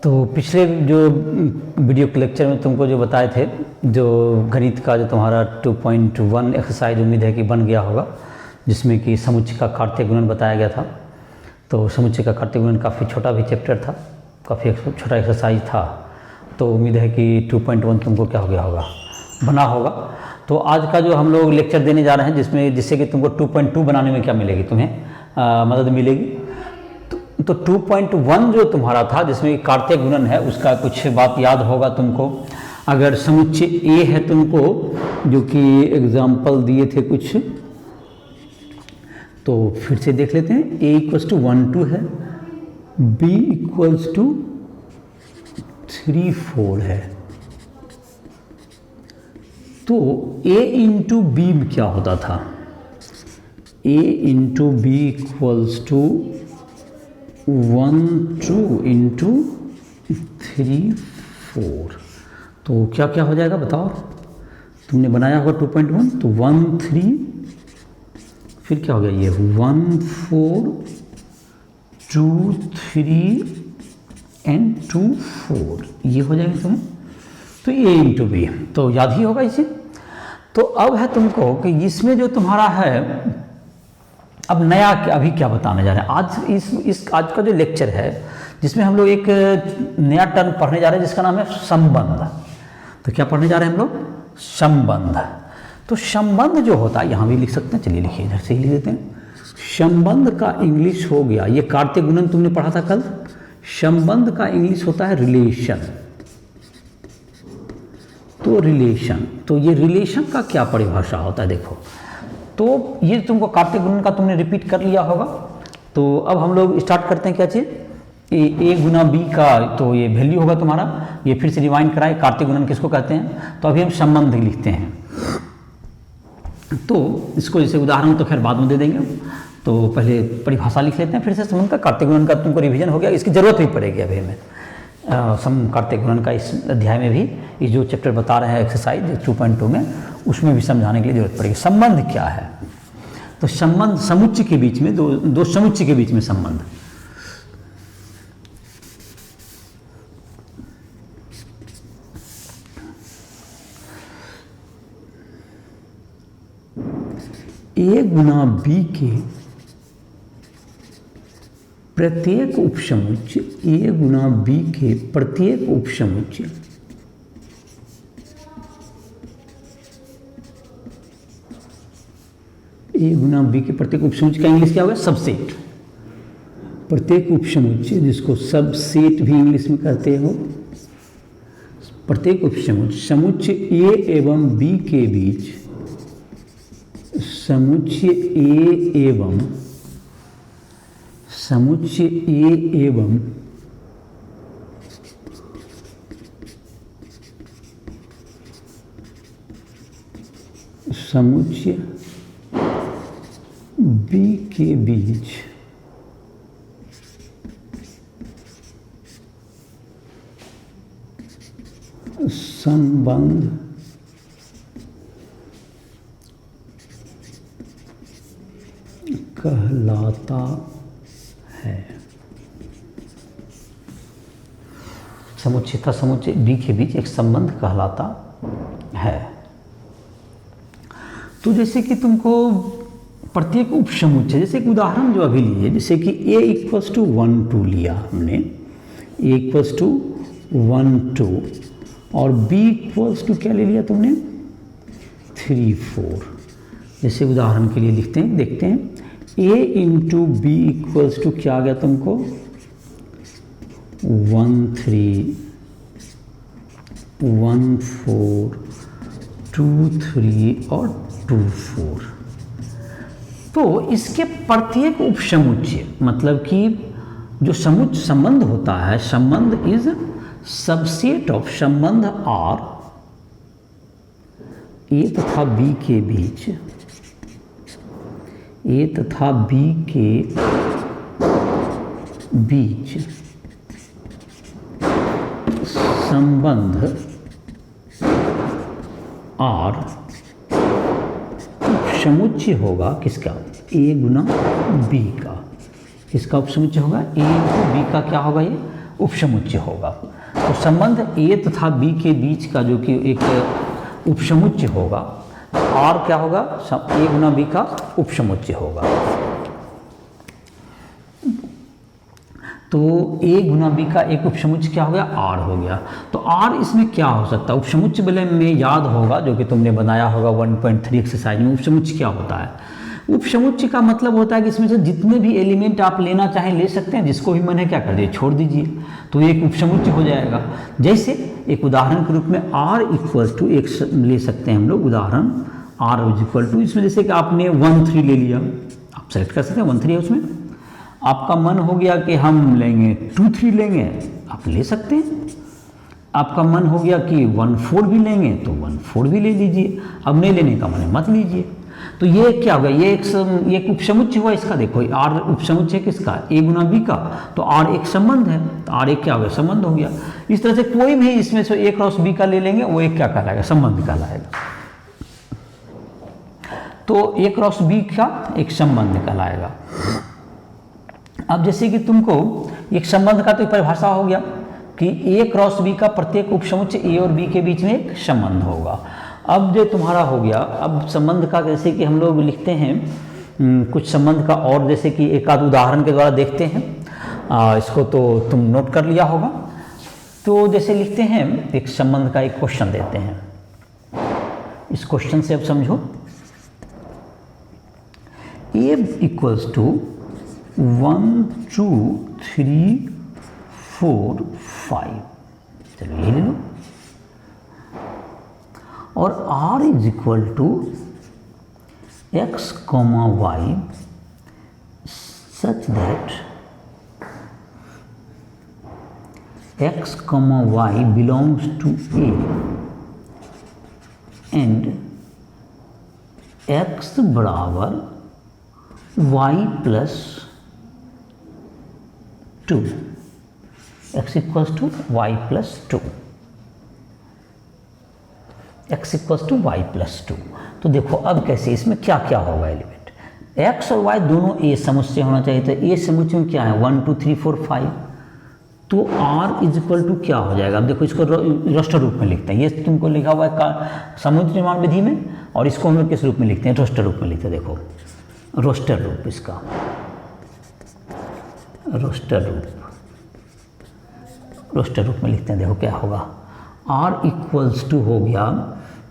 तो पिछले जो वीडियो के लेक्चर में तुमको जो बताए थे, जो गणित का जो तुम्हारा 2.1 एक्सरसाइज उम्मीद है कि बन गया होगा, जिसमें कि समुच्चय का कार्तीय गुणन बताया गया था। तो समुच्चय का कार्तीय गुणन काफ़ी छोटा भी चैप्टर था, काफ़ी छोटा एक्सरसाइज था। तो उम्मीद है कि 2.1 तुमको क्या हो गया होगा, बना होगा। तो आज का जो हम लोग लेक्चर देने जा रहे हैं, जिससे कि तुमको 2.2 बनाने में क्या मिलेगी, तुम्हें मदद मिलेगी। तो 2.1 जो तुम्हारा था, जिसमें कार्तीय गुणन है, उसका कुछ बात याद होगा तुमको। अगर समुच्चय ए है तुमको, जो कि एग्जाम्पल दिए थे कुछ, तो फिर से देख लेते हैं। a = 1 2 है, b = 3 4 है। तो a × b में क्या होता था, a × b = 1 2 × 3 4। तो क्या क्या हो जाएगा बताओ, तुमने बनाया होगा 2.1। तो 1 3, फिर क्या हो गया ये 1 4 2 3 एंड 2 4, ये हो जाएगा तुम्हें। तो a × b तो याद ही होगा इसे। तो अब है तुमको कि इसमें जो तुम्हारा है, अब नया अभी क्या बताने जा रहे हैं। आज का जो लेक्चर है, जिसमें हम लोग एक नया टर्म पढ़ने जा रहे हैं, जिसका नाम है संबंध। तो क्या पढ़ने जा रहे हैं हम लोग, संबंध। तो संबंध जो होता है, यहाँ भी लिख सकते हैं, चलिए लिखिए, इधर से ही लिख देते हैं। संबंध का इंग्लिश हो गया, ये कार्तीय गुणन तुमने पढ़ा था कल। संबंध का इंग्लिश होता है रिलेशन। तो रिलेशन, तो ये रिलेशन का क्या परिभाषा होता है, देखो। तो ये तुमको कार्तीय गुणन का तुमने रिपीट कर लिया होगा। तो अब हम लोग स्टार्ट करते हैं क्या चीज़, a × b का तो ये वैल्यू होगा तुम्हारा। ये फिर से रिवाइंड कराए, कार्तीय गुणन किसको कहते हैं। तो अभी हम संबंध लिखते हैं। तो इसको जैसे उदाहरण तो खैर बाद में दे देंगे, तो पहले परिभाषा लिख लेते हैं। फिर से संबंध का कार्तीय गुणन का तुमको रिवीजन हो गया, इसकी जरूरत भी पड़ेगी अभी हमें। कार्तीय गुणन का इस अध्याय में भी, ये जो चैप्टर बता रहे हैं एक्सरसाइज 2.2 में, उसमें भी समझाने के लिए जरूरत पड़ेगी। संबंध क्या है, तो संबंध समुच्चय के बीच में, दो समुच्चय के बीच में संबंध। a × b के प्रत्येक उपसमुच्चय, a × b के प्रत्येक उपसमुच्चय a × b के प्रत्येक उपसमुच्चय का इंग्लिश क्या होगा, सबसेट। प्रत्येक उपसमुच्चय, जिसको सबसेट भी इंग्लिश में कहते हो। प्रत्येक उपसमुच्चय, समुच्चय a एवं b के बीच, समुच्चय a एवं समुच्चय b के बीच संबंध कहलाता है। समुच्चय था, समुच्चय बी के बीच एक संबंध कहलाता है। तो जैसे कि तुमको प्रत्येक उपसमुच्चय, जैसे एक उदाहरण जो अभी लिए, जैसे कि a = 1 2 लिया हमने, a = 1 2, और b = क्या ले लिया तुमने, 3 4। जैसे उदाहरण के लिए लिखते हैं, देखते हैं। a × b = क्या आ गया तुमको, 1 3 1 4 2 3 और 2 4। तो इसके प्रत्येक उपसमुच्चय, मतलब कि जो समुच्चय संबंध होता है, संबंध इज सबसेट ऑफ, संबंध और a तथा b के बीच, a तथा b के बीच संबंध और उपसमुच्चय होगा किसका, a × b का। किसका उपसमुच्चय होगा, a × b का क्या होगा ये, उपसमुच्चय होगा। तो संबंध ए तथा बी के बीच का जो कि एक उपसमुच्चय होगा, आर क्या होगा, ए गुना बी का उपसमुच्चय होगा। तो ए गुना बी का एक उपसमुच्चय क्या हो गया, आर हो गया। तो आर इसमें क्या हो सकता है, उपसमुच्चय बेले में याद होगा जो कि तुमने बनाया होगा 1.3 एक्सरसाइज में। उपसमुच्चय क्या होता है, उपसमुच्चय का मतलब होता है कि इसमें से जितने भी एलिमेंट आप लेना चाहें ले सकते हैं, जिसको भी मन है क्या कर दीजिए, छोड़ दीजिए, तो एक उपसमुच्चय हो जाएगा। जैसे एक उदाहरण के रूप में r इक्वल टू एक ले सकते हैं हम लोग उदाहरण, r इक्वल टू, इसमें जैसे कि आपने 1 3 ले लिया, आप सेलेक्ट कर सकते हैं 1 3 है उसमें। आपका मन हो गया कि हम लेंगे 2 3 लेंगे, आप ले सकते हैं। आपका मन हो गया कि 1 4 भी लेंगे तो 1 4 भी ले लीजिए, अब नहीं लेने का मन है मत लीजिए। तो ये क्या होगा, ये एक उपसमुच्चय हुआ इसका। देखो आर उपसमुच्चय किसका, ए गुना बी का, तो आर एक संबंध है, तो आर एक क्या हो गया, संबंध हो गया। इस तरह से कोई भी इसमें से ए क्रॉस बी का ले लेंगे वो एक क्या कहलाएगा, संबंध कहलाएगा। तो ए क्रॉस बी का एक संबंध कहलाएगा। अब जैसे कि तुमको एक संबंध का तो परिभाषा हो गया कि ए क्रॉस बी का प्रत्येक उपसमुच्चय ए और बी के बीच में एक संबंध होगा। अब जो तुम्हारा हो गया, अब संबंध का जैसे कि हम लोग लिखते हैं कुछ संबंध का, और जैसे कि एक आध उदाहरण के द्वारा देखते हैं। इसको तो तुम नोट कर लिया होगा। तो जैसे लिखते हैं एक संबंध का एक क्वेश्चन देते हैं, इस क्वेश्चन से अब समझो, ए इक्वल्स टू 1 2 3 4 5, चलो ये ले लो। और r is equal to x comma y such that x comma y belongs to a and x बराबर y plus 2, x equals to y plus 2, x equals to y plus 2। तो देखो अब कैसे, इसमें क्या क्या होगा एलिमेंट, x और y दोनों ए समुच्चय होना चाहिए। तो ए समुच्चय में क्या है 1 2 3 4 5, तो r इज इक्वल टू क्या हो जाएगा। अब देखो इसको रोस्टर रूप में लिखते हैं, ये तुमको लिखा हुआ है समुच्चय निर्माण विधि में, और इसको हम लोग किस रूप में लिखते हैं, रोस्टर रूप में लिखते हैं। देखो रोस्टर रूप, इसका रोस्टर रूप में लिखते हैं। देखो क्या होगा, r इक्वल्स टू हो गया,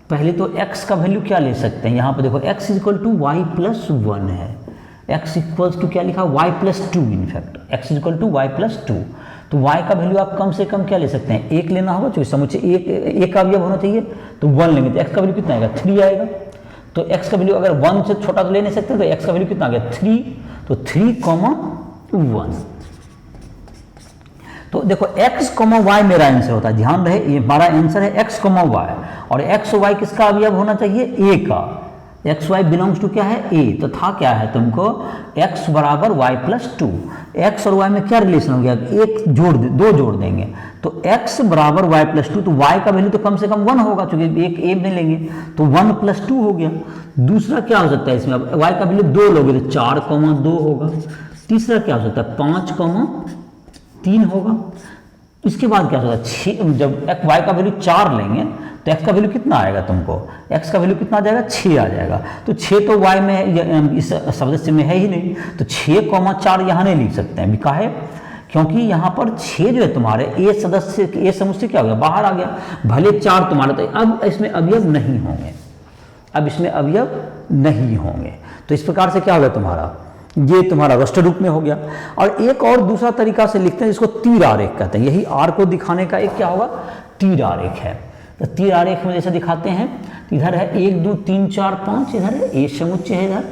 पहले तो x का वैल्यू क्या ले सकते हैं, यहाँ पर देखो x equal to y plus 1 है, x इक्वल्स टू क्या लिखा, y plus 2, in fact x equal to y plus 2। तो y का वैल्यू आप कम से कम क्या ले सकते हैं, 1 लेना होगा, क्योंकि समुच्चय एक का अवयव होना चाहिए, तो 1 लेंगे तो x का वैल्यू कितना आएगा, 3 आएगा। तो x का वैल्यू अगर 1 से छोटा तो ले नहीं सकते, तो x का वैल्यू कितना आ गया 3, तो 3,1। तो देखो x, y मेरा आंसर होता है, ध्यान रहे ये हमारा आंसर है x, y, और x और y किसका अवयव होना चाहिए, a का। x y बिलोंग्स टू क्या है, a, तो था क्या है तुमको x बराबर y प्लस 2। x और y में क्या रिलेशन हो गया, एक दो जोड़ देंगे, तो x बराबर y प्लस 2, तो y का वैल्यू तो कम से कम 1 होगा, क्योंकि एक a में लेंगे तो 1 प्लस 2 हो गया। दूसरा क्या हो सकता है इसमें, अब y का वैल्यू 2 लोगे तो 4,2 होगा। तीसरा क्या हो सकता है 5,3 होगा। इसके बाद क्या होगा 6, जब y का वैल्यू 4 लेंगे तो x का वैल्यू कितना आएगा तुमको, x का वैल्यू कितना आ जाएगा 6 आ जाएगा। तो 6 तो y में इस सदस्य में है ही नहीं, तो 6,4 यहाँ नहीं लिख सकते हैं, बिका है, क्योंकि यहाँ पर 6 जो है तुम्हारे ए समुच्चय क्या हो गया, बाहर आ गया, भले 4 तुम्हारे, तो अब इसमें अवयव नहीं होंगे, अब इसमें अवयव नहीं होंगे। तो इस प्रकार से क्या होगा तुम्हारा, ये तुम्हारा रोस्टर रूप में हो गया। और एक और दूसरा तरीका से लिखते हैं, जिसको तीर आरेख कहते हैं। यही आर को दिखाने का एक क्या होगा, तीर आरेख है। तो तीर आरेख में जैसे दिखाते हैं, इधर है 1 2 3 4 5, इधर है ए समुच्चय है,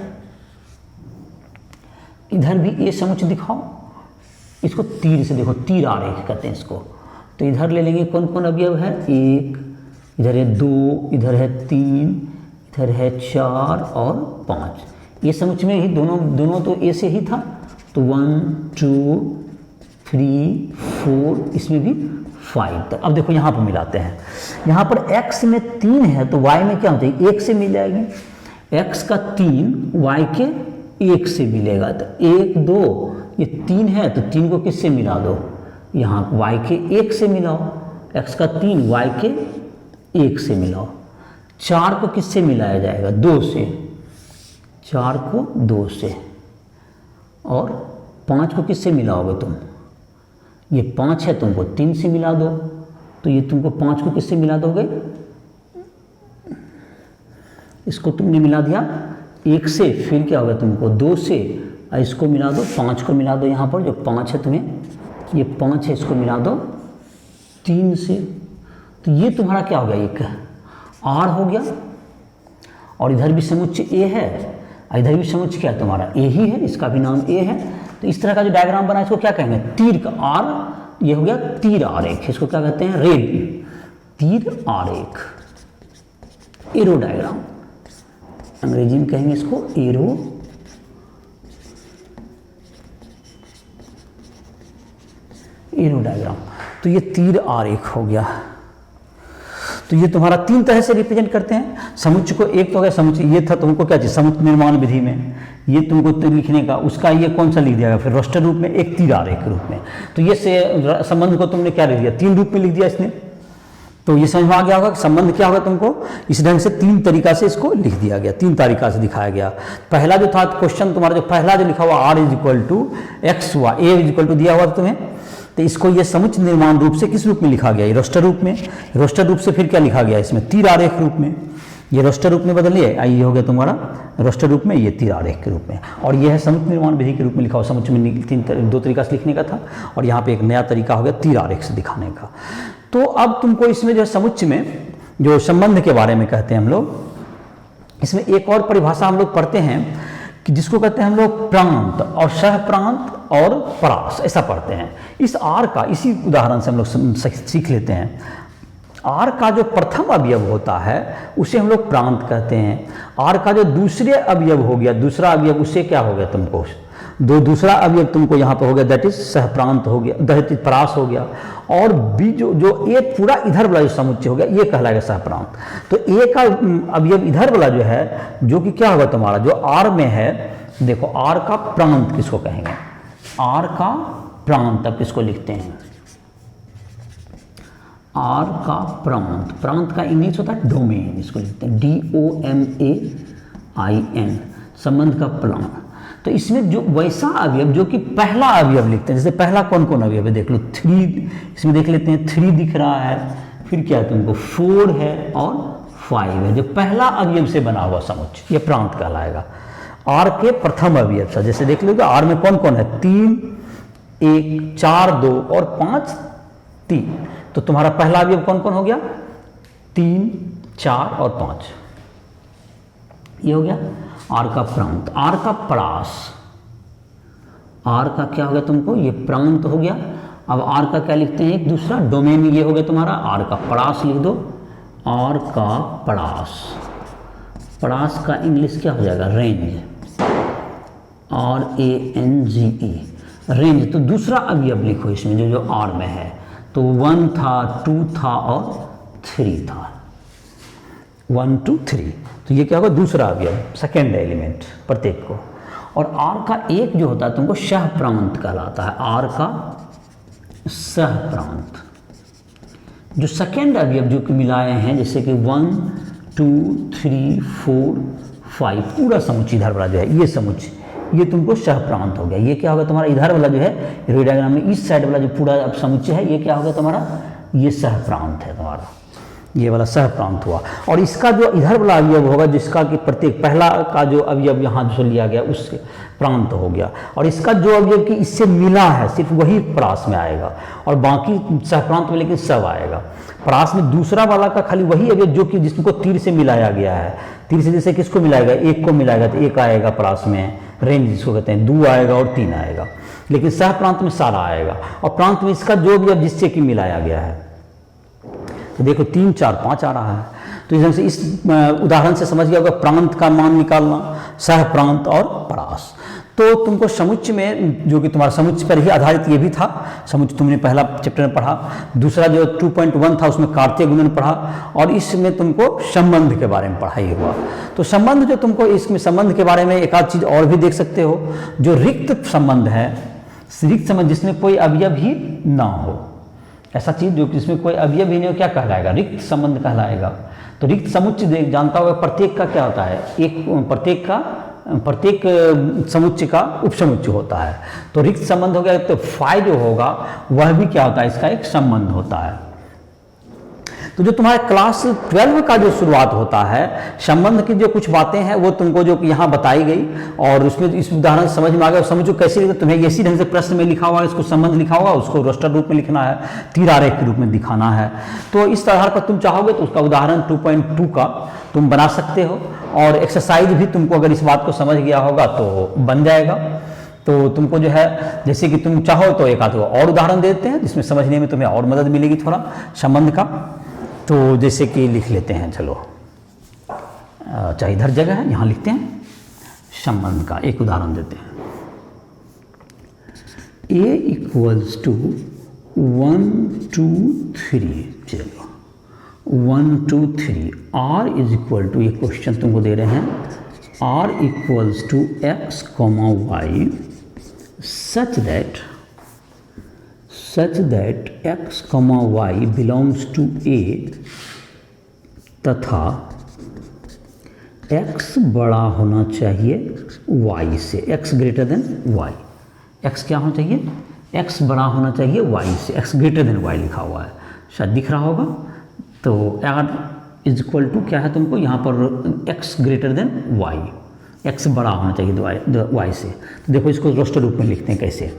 इधर भी ए समुच्चय दिखाओ, इसको तीर से देखो, तीर आरेख कहते हैं इसको। तो इधर ले लेंगे कौन कौन अवयव है, 1, इधर है 2, इधर है 3, इधर है 4 और 5। ये समुच्चय में ही दोनों तो ए से ही था, तो 1 2 3 4, इसमें भी 5 तक। अब देखो यहाँ पर मिलाते हैं, यहाँ पर x में 3 है तो y में क्या होता है 1 से मिलेगी, x का 3 y के 1 से मिलेगा, तो 1 2 ये 3 है तो 3 को किससे मिला दो, यहाँ y के 1 से मिलाओ, x का 3 y के 1 से मिलाओ। 4 को किससे मिलाया जाएगा? 2 से, 4 को 2 से। और 5 को किससे मिलाओगे तुम? ये 5 है, तुमको 3 से मिला दो, तो ये तुमको 5 को किससे मिला दोगे? इसको तुमने मिला दिया 1 से, फिर क्या होगा तुमको 2 से, और इसको मिला दो 5 को मिला दो, यहाँ पर जो 5 है तुम्हें, ये 5 है, इसको मिला दो 3 से, तो ये तुम्हारा क्या हो गया? एक r हो गया। और इधर भी समुच्चय a है, इधर भी समुच्चय क्या है तुम्हारा? a ही है, इसका भी नाम a है। तो इस तरह का जो डायग्राम बना है इसको क्या कहेंगे? तीर का r, ये हो गया तीर आरेख, इसको क्या कहते हैं? रेल, तीर आरेख, एरो डायग्राम, अंग्रेजी में कहेंगे इसको एरो डायग्राम। तो ये तीर आरेख हो गया। तो ये तुम्हारा 3 तरह से रिप्रेजेंट करते हैं समुच्चय को। एक तो हो गया समुच्चय, ये था तुमको क्या चाहिए? समुच्चय निर्माण विधि में ये तुमको लिखने का, उसका ये कौन सा लिख दिया? फिर रोस्टर रूप में, एक तीर आरेख के रूप में। तो ये से संबंध को तुमने क्या लिख दिया? 3 रूप में लिख दिया इसने। तो ये समझ में आ गया होगा कि संबंध क्या होगा तुमको। इस ढंग से 3 तरीका से इसको लिख दिया गया, 3 तरीका से दिखाया गया। पहला जो था क्वेश्चन तुम्हारा, जो पहला जो लिखा हुआ r = x हुआ, a = दिया हुआ तुम्हें, तो इसको ये समुच्चय निर्माण रूप से किस रूप में लिखा गया? ये रोस्टर रूप में। रोस्टर रूप से फिर क्या लिखा गया? इसमें तीर आरेख रूप में। ये रोस्टर रूप में बदल लिया, ये हो गया तुम्हारा रोस्टर रूप में, ये तीर आरेख के रूप में। और ये है समुच्चय निर्माण विधि के रूप में लिखा हुआ। समुच्चय में 2 तरीका से लिखने का था, और यहाँ पे एक नया तरीका हो गया तीर आरेख से दिखाने का। तो अब तुमको इसमें जो समुच्चय में जो संबंध के बारे में कहते हैं हम लोग, इसमें एक और परिभाषा हम लोग पढ़ते हैं कि जिसको कहते हैं हम लोग प्रांत और सह प्रांत और परास, ऐसा पढ़ते हैं। इस आर का, इसी उदाहरण से हम लोग सीख लेते हैं। आर का जो प्रथम अवयव होता है उसे हम लोग प्रांत कहते हैं। आर का जो दूसरे अवयव हो गया, दूसरा अवयव, उसे क्या हो गया तुमको? दूसरा अवयव तुमको यहाँ पे हो गया, दैट इज सहप्रांत हो गया, दैट इज परास हो गया। और बी जो ए पूरा इधर वाला जो समुच्चय हो गया, ये कहलाएगा सहप्रांत। तो ए का अवयव इधर वाला जो है, जो कि क्या होगा तुम्हारा, जो आर में है, देखो आर का प्रांत किसको कहेंगे? आर का प्रांत अब किसको लिखते हैं? आर का प्रांत, प्रांत का इंग्लिश होता है डोमेन, इसको लिखते हैं DOMAIN, संबंध का प्रांत। तो इसमें जो वैसा अवयव जो कि पहला अवयव लिखते हैं, जैसे पहला कौन कौन अवयव है देख लो, 3, इसमें देख लेते हैं 3 दिख रहा है, फिर क्या है तुमको 4 है और 5 है, जो पहला अवयव से बना हुआ समुच्चय, ये प्रांत कहलाएगा। आर के प्रथम अवयव से, जैसे देख लो आर में कौन कौन है? 3, 1, 4, 2 और 5, 3। तो तुम्हारा पहला अवयव कौन कौन हो गया? 3, 4 और 5, ये हो गया आर का प्रांत। आर का परास, आर का क्या हो गया तुमको? ये प्रांत हो गया। अब आर का क्या लिखते हैं? एक दूसरा डोमेन, ये हो गया तुम्हारा आर का परास, लिख दो आर का परास। परास का इंग्लिश क्या हो जाएगा? Range, RANGE, range. तो दूसरा अवयव लिखो इसमें, जो आर में है। तो 1 था, 2 था और 3 था, 1, 2, 3। तो ये क्या होगा? दूसरा अवयव, सेकेंड एलिमेंट प्रत्येक को। और आर का एक जो होता है तुमको सह प्रांत कहलाता है। आर का सह प्रांत, जो सेकेंड अवयव जो कि मिलाए हैं, जैसे कि 1, 2, 3, 4, 5, पूरा समुच्चय इधर वाला जो है, ये समुच्चय, ये तुमको सह प्रांत हो गया। ये क्या होगा तुम्हारा? इधर वाला जो है रे डायग्राम में, इस साइड वाला जो पूरा समुच्चय है, ये क्या होगा तुम्हारा? ये सह प्रांत है तुम्हारा, ये वाला सह प्रांत हुआ। और इसका जो इधर वाला अवयव होगा, जिसका कि प्रत्येक पहला का जो अवयव यहाँ जो लिया गया, उससे प्रांत हो गया। और इसका जो अवयव कि इससे मिला है, सिर्फ वही परास में आएगा, और बाकी सह प्रांत में लेकिन सब आएगा। परास में दूसरा वाला का खाली वही अवयव जो कि जिसको तीर से मिलाया गया है। तीर से जैसे किसको मिलाएगा? 1 को मिलाएगा तो 1 आएगा परास में, रेंज जिसको कहते हैं, 2 आएगा और 3 आएगा। लेकिन सह प्रांत में सारा आएगा, और प्रांत में इसका जो भी अब जिससे कि मिलाया गया है। तो देखो 3, 4, 5 आ रहा है। तो इस इस उदाहरण से समझ गया होगा प्रांत का मान निकालना, सह प्रांत और परास। तो तुमको समुच्चय में, जो कि तुम्हारा समुच्चय पर ही आधारित ये भी था, समुच्चय तुमने पहला चैप्टर में पढ़ा। दूसरा जो 2.1 था उसमें कार्तीय गुणन पढ़ा, और इसमें तुमको संबंध के बारे में पढ़ाई हुआ। तो संबंध जो तुमको, इसमें संबंध के बारे में एक आध चीज़ और भी देख सकते हो। जो रिक्त संबंध है, रिक्त संबंध जिसमें कोई अवयव ही ना हो, ऐसा चीज जो जिसमें कोई अवयव ही नहीं हो क्या कहलाएगा? रिक्त संबंध कहलाएगा। तो रिक्त समुच्चय जानता होगा प्रत्येक का क्या होता है? प्रत्येक समुच्चय का उपसमुच्चय होता है। तो रिक्त संबंध हो गया, तो फाई जो होगा वह भी क्या होता है? इसका एक संबंध होता है। तो जो तुम्हारे क्लास 12 का जो शुरुआत होता है, संबंध की जो कुछ बातें हैं वो तुमको जो यहाँ बताई गई और उसमें इस उदाहरण समझ में आ गया। समझो कैसे लिखते, तुम्हें इसी ढंग से प्रश्न में लिखा हुआ है, इसको संबंध लिखा हुआ, उसको रोस्टर रूप में लिखना है, तीर आरेख के रूप में दिखाना है। तो इस तरह पर तुम चाहोगे तो उसका उदाहरण 2.2 का तुम बना सकते हो और एक्सरसाइज भी तुमको अगर इस बात को समझ गया होगा तो बन जाएगा। तो तुमको जो है जैसे कि तुम चाहो तो एक आध और उदाहरण देते हैं जिसमें समझने में तुम्हें और मदद मिलेगी थोड़ा संबंध का। तो जैसे कि लिख लेते हैं, चलो चाहे इधर जगह है यहाँ लिखते हैं, संबंध का एक उदाहरण देते हैं। A इक्वल्स टू 1 2 3, चलो 1 2 3, R इज इक्वल टू, ये क्वेश्चन तुमको दे रहे हैं, R equals to x, y such that x, y belongs to A तथा x बड़ा होना चाहिए y से, x greater than y। x क्या होना चाहिए? x बड़ा होना चाहिए y से, x ग्रेटर देन y लिखा हुआ है, शायद दिख रहा होगा। तो r इज इक्वल टू क्या है तुमको यहाँ पर? x greater than y, x बड़ा होना चाहिए y से। तो देखो इसको रोस्टर रूप में लिखते हैं कैसे,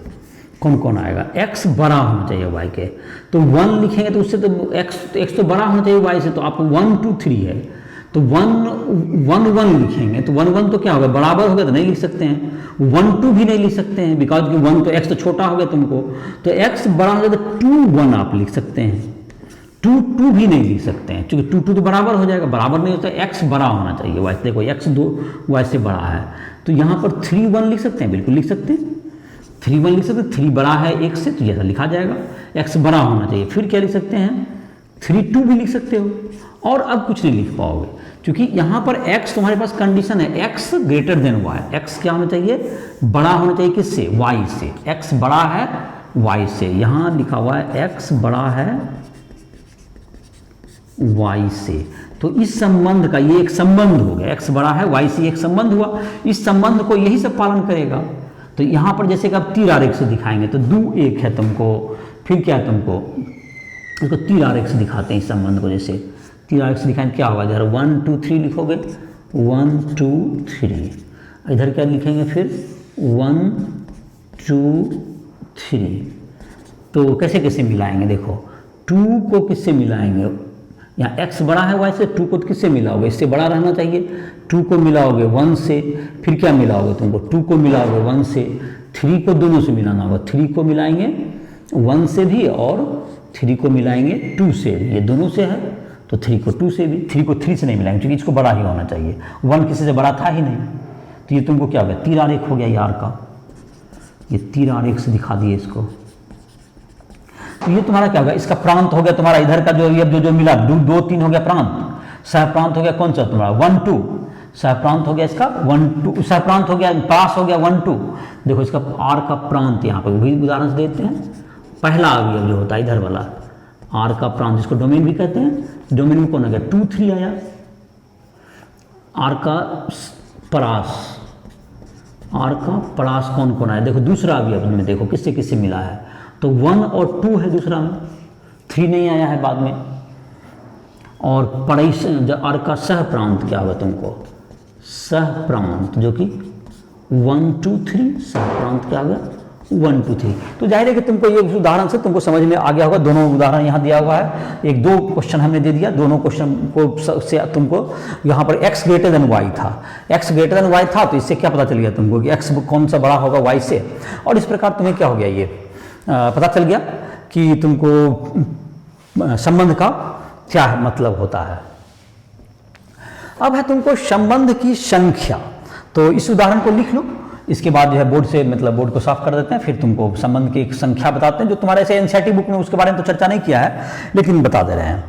कौन कौन आएगा? x बड़ा होना चाहिए y के, तो 1 लिखेंगे तो उससे तो x तो बड़ा होना चाहिए y से, तो आपको 1 2 3 है तो 1 1 लिखेंगे तो 1 1 तो क्या होगा? बराबर हो गया तो नहीं लिख सकते हैं। 1 2 भी नहीं लिख सकते हैं बिकॉज कि 1 तो x तो छोटा हो गया तुमको, तो x बड़ा हो गया तो 2 1 आप लिख सकते हैं। 2 2 भी नहीं लिख सकते हैं क्योंकि 2 2 तो बराबर हो जाएगा, बराबर नहीं होता, x बड़ा होना चाहिए y। देखो x 2 y से बड़ा है तो यहाँ पर 3 1 लिख सकते हैं, बिल्कुल लिख सकते हैं। 3 1 लिख सकते हैं, 3 बड़ा है 1 से तो जैसा लिखा जाएगा, x बड़ा होना चाहिए। फिर क्या लिख सकते हैं? 3 2 भी लिख सकते हो और अब कुछ नहीं लिख पाओगे क्योंकि यहाँ पर x तुम्हारे पास कंडीशन है x greater than y। x क्या होना चाहिए? बड़ा होना चाहिए किससे? y से। x बड़ा है y से, यहाँ लिखा हुआ है x बड़ा है y से। तो इस संबंध का ये एक संबंध हो गया, x बड़ा है y से एक संबंध हुआ, इस संबंध को यही सब पालन करेगा। तो यहाँ पर जैसे कि आप तीर आरेख से दिखाएंगे तो 2 1 है तुमको, फिर क्या है तुमको? इसको तीर आरेख से दिखाते हैं इस संबंध को, जैसे तीर आरेख से दिखाएंगे क्या होगा? इधर 1 2 3 लिखोगे, 1 2 3, इधर क्या लिखेंगे फिर? 1 2 3। तो कैसे कैसे मिलाएंगे? देखो 2 को किससे मिलाएंगे? यहाँ x बड़ा है y से, 2 को किससे मिलाओगे? इससे बड़ा रहना चाहिए, 2 को मिलाओगे 1 से, फिर क्या मिलाओगे तुमको? 2 को मिलाओगे 1 से, 3 को दोनों से मिलाना होगा, 3 को मिलाएंगे 1 से भी और 3 को मिलाएंगे 2 से भी, ये दोनों से है तो 3 को 2 से भी, 3 को 3 से नहीं मिलाएंगे क्योंकि इसको बड़ा ही होना चाहिए, 1 किसी से बड़ा था ही नहीं। तो ये तुमको क्या हो गया? तीर आरेख हो गया यार का, ये तीर आरेख से दिखा दिए इसको। तो ये तुम्हारा क्या होगा? इसका प्रांत हो गया तुम्हारा, इधर का जो ये जो मिला 2 3 हो गया प्रांत, सह प्रांत हो गया कौन सा तुम्हारा? 1 2, सह प्रांत हो गया इसका 1 2, सह प्रांत हो गया, पास हो गया 1 2। देखो इसका आर का प्रांत यहाँ पर भी उदाहरण से देते हैं, पहला अवयव जो होता है इधर वाला आर का प्रांत, जिसको डोमेन भी कहते हैं। डोमेन में कौन आ गया? 2 3 आया। आर का परास, आर का परास कौन कौन आया? देखो दूसरा अवयव में देखो किससे किससे मिला है, तो 1 और 2 है दूसरा में, 3 नहीं आया है बाद में। और पड़ैस आर का सह प्रांत क्या होगा तुमको? सह प्रांत जो कि 1 2 3, सह प्रांत क्या होगा? 1 2 3। तो जाहिर है कि तुमको ये उदाहरण से तुमको समझ में आ गया होगा। दोनों उदाहरण यहाँ दिया हुआ है, एक 2 क्वेश्चन हमने दे दिया, दोनों क्वेश्चन को से तुमको यहाँ पर x ग्रेटर देन y था, x ग्रेटर देन y था तो इससे क्या पता चल गया तुमको कि x कौन सा बड़ा होगा y से। और इस प्रकार तुम्हें क्या हो गया? ये पता चल गया कि तुमको संबंध का क्या मतलब होता है। अब है तुमको संबंध की संख्या, तो इस उदाहरण को लिख लो, इसके बाद जो है बोर्ड से मतलब बोर्ड को साफ कर देते हैं, फिर तुमको संबंध की एक संख्या बताते हैं जो तुम्हारे ऐसे एनसीईआरटी बुक में उसके बारे में तो चर्चा नहीं किया है लेकिन बता दे रहे हैं,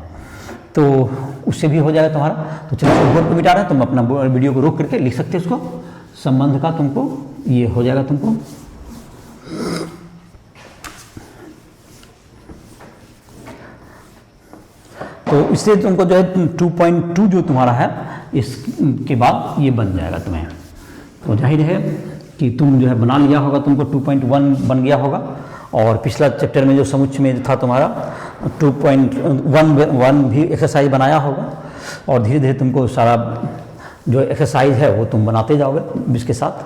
तो उससे भी हो जाएगा तुम्हारा। तो चलो बोर्ड को मिटा रहे हैं, तुम अपना वीडियो को रोक करके लिख सकते हो उसको, संबंध का तुमको ये हो जाएगा तुमको। तो इससे तुमको जो है 2.2 जो तुम्हारा है इसके बाद ये बन जाएगा तुम्हें। तो जाहिर है कि तुम जो है बना लिया होगा, तुमको 2.1 बन गया होगा। और पिछला चैप्टर में जो समुच्चय में था तुम्हारा 2.1 भी एक्सरसाइज बनाया होगा। और धीरे धीरे तुमको सारा जो एक्सरसाइज है वो तुम बनाते जाओगे इसके साथ।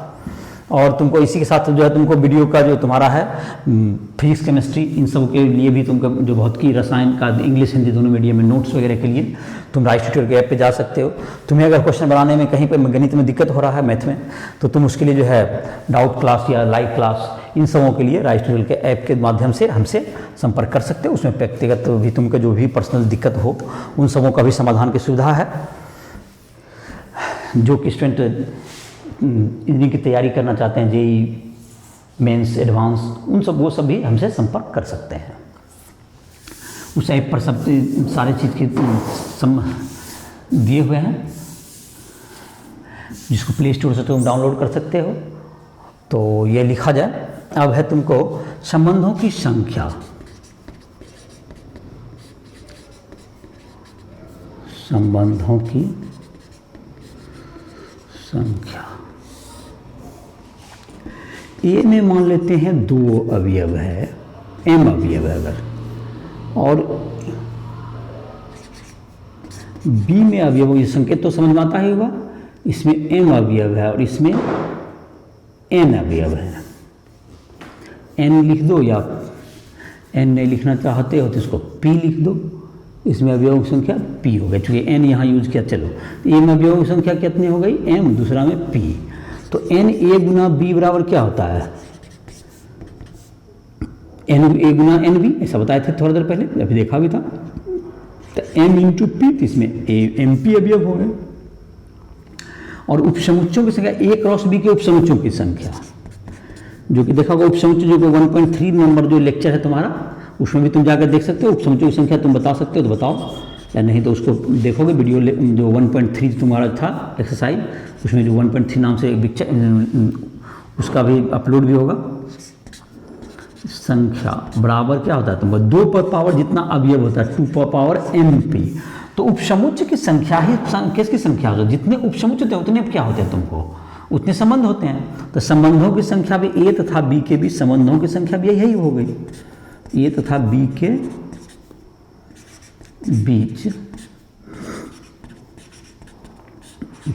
और तुमको इसी के साथ जो है तुमको वीडियो का जो तुम्हारा है फिजिक्स केमिस्ट्री इन सब के लिए भी तुमको जो भौतिकी रसायन का इंग्लिश हिंदी दोनों मीडियम में नोट्स वगैरह के लिए तुम राइस ट्यूटर के ऐप पे जा सकते हो। तुम्हें अगर क्वेश्चन बनाने में कहीं पर गणित में दिक्कत हो रहा है, मैथ में, तो तुम उसके लिए जो है डाउट क्लास या लाइव क्लास इन सबों के लिए राइस ट्यूटर के ऐप के माध्यम से हमसे संपर्क कर सकते हो। उसमें व्यक्तिगत भी तुमको जो भी पर्सनल दिक्कत हो उन सबों का भी समाधान की सुविधा है। जो कि स्टूडेंट इंजीनियरिंग की तैयारी करना चाहते हैं, जेई मेंस एडवांस, उन सब वो सब भी हमसे संपर्क कर सकते हैं। उस ऐप पर सब सारे चीज़ के दिए हुए हैं, जिसको प्ले स्टोर से तुम डाउनलोड कर सकते हो। तो ये लिखा जाए, अब है तुमको संबंधों की संख्या। संबंधों की संख्या ए में मान लेते हैं 2 अवयव है, m अवयव है अगर, और b में अवयवों की संकेत तो समझ में आता ही होगा। इसमें m अवयव है और इसमें n अवयव है। n लिख दो, या n नहीं लिखना चाहते हो तो इसको p लिख दो। इसमें अवयवों की संख्या p हो गई, चूँकि n यहाँ यूज किया। चलो a में अवयवों की संख्या कितनी हो गई, m, दूसरा में p। तो n a गुना b बराबर क्या होता है, n a Guna n b, ऐसा बताए थे थोड़ी देर पहले, अभी देखा भी था। तो m इंटू पी, तो इसमें एम पी अवयव हो गए। और उपसमुच्चयों की संख्या a क्रॉस b के उपसमुच्चयों की संख्या, जो कि देखा होगा उपसमुच्चय जो कि 1.3 नंबर जो लेक्चर है तुम्हारा, उसमें भी तुम जाकर देख सकते हो। उपसमुच्चयों की संख्या तुम बता सकते हो तो बताओ, या नहीं तो उसको देखोगे वीडियो जो 1.3 तुम्हारा था एक्सरसाइज, उसमें जो 1.3 नाम से एक पिक्चर, उसका भी अपलोड भी होगा। संख्या बराबर क्या होता है तुमको 2 पर पावर जितना अवयव होता है 2 पर पावर mp। तो उपसमुच्चय की संख्या ही किसकी संख्या होती है, जितने उपसमुच्चय होते हैं उतने क्या होते हैं तुमको, उतने संबंध होते हैं। तो संबंधों की संख्या भी a तथा b के बीच संबंधों की संख्या भी यही हो गई, a तथा b के बीच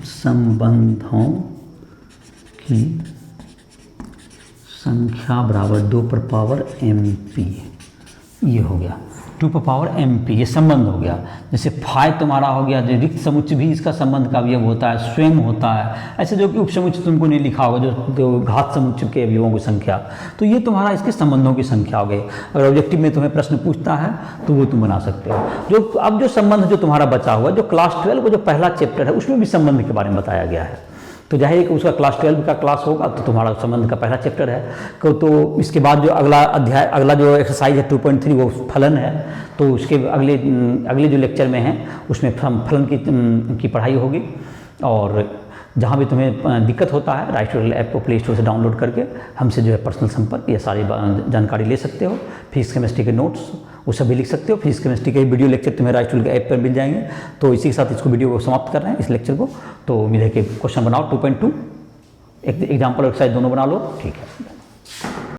संबंधों की संख्या बराबर 2 पर पावर mp। ये हो गया 2 पर पावर mp, ये संबंध हो गया। जैसे फाई तुम्हारा हो गया, जो रिक्त समुच्चय भी इसका संबंध का अवयव होता है, स्वयं होता है। ऐसे जो कि उपसमुच्चय तुमको नहीं लिखा होगा, जो घात समुच्चय के अवयवों की संख्या, तो ये तुम्हारा इसके संबंधों की संख्या हो गई। अगर ऑब्जेक्टिव में तुम्हें प्रश्न पूछता है तो वो तुम बना सकते हो। जो अब जो संबंध जो तुम्हारा बचा हुआ, जो क्लास 12 का जो पहला चैप्टर है उसमें भी संबंध के बारे में बताया गया है। तो जाहिर है कि उसका क्लास 12 का क्लास होगा तो तुम्हारा संबंध का पहला चैप्टर है। तो इसके बाद जो अगला अध्याय, अगला जो एक्सरसाइज है 2.3 वो फलन है। तो उसके अगले जो लेक्चर में है उसमें फलन की पढ़ाई होगी। और जहाँ भी तुम्हें दिक्कत होता है राइस ट्यूटर ऐप को प्ले स्टोर से डाउनलोड करके हमसे जो है पर्सनल संपर्क, ये सारी जानकारी ले सकते हो। फिजिक्स केमिस्ट्री के नोट्स वो सब भी लिख सकते हो। फिजिक्स केमिस्ट्री के वीडियो लेक्चर तुम्हें राइस ट्यूटर के ऐप पर मिल जाएंगे। तो इसी के साथ इसको वीडियो को समाप्त कर रहे हैं, इस लेक्चर को। तो उम्मीद है कि क्वेश्चन बनाओ 2.2, एक एग्जाम्पल एक्सरसाइज दोनों बना लो, ठीक है।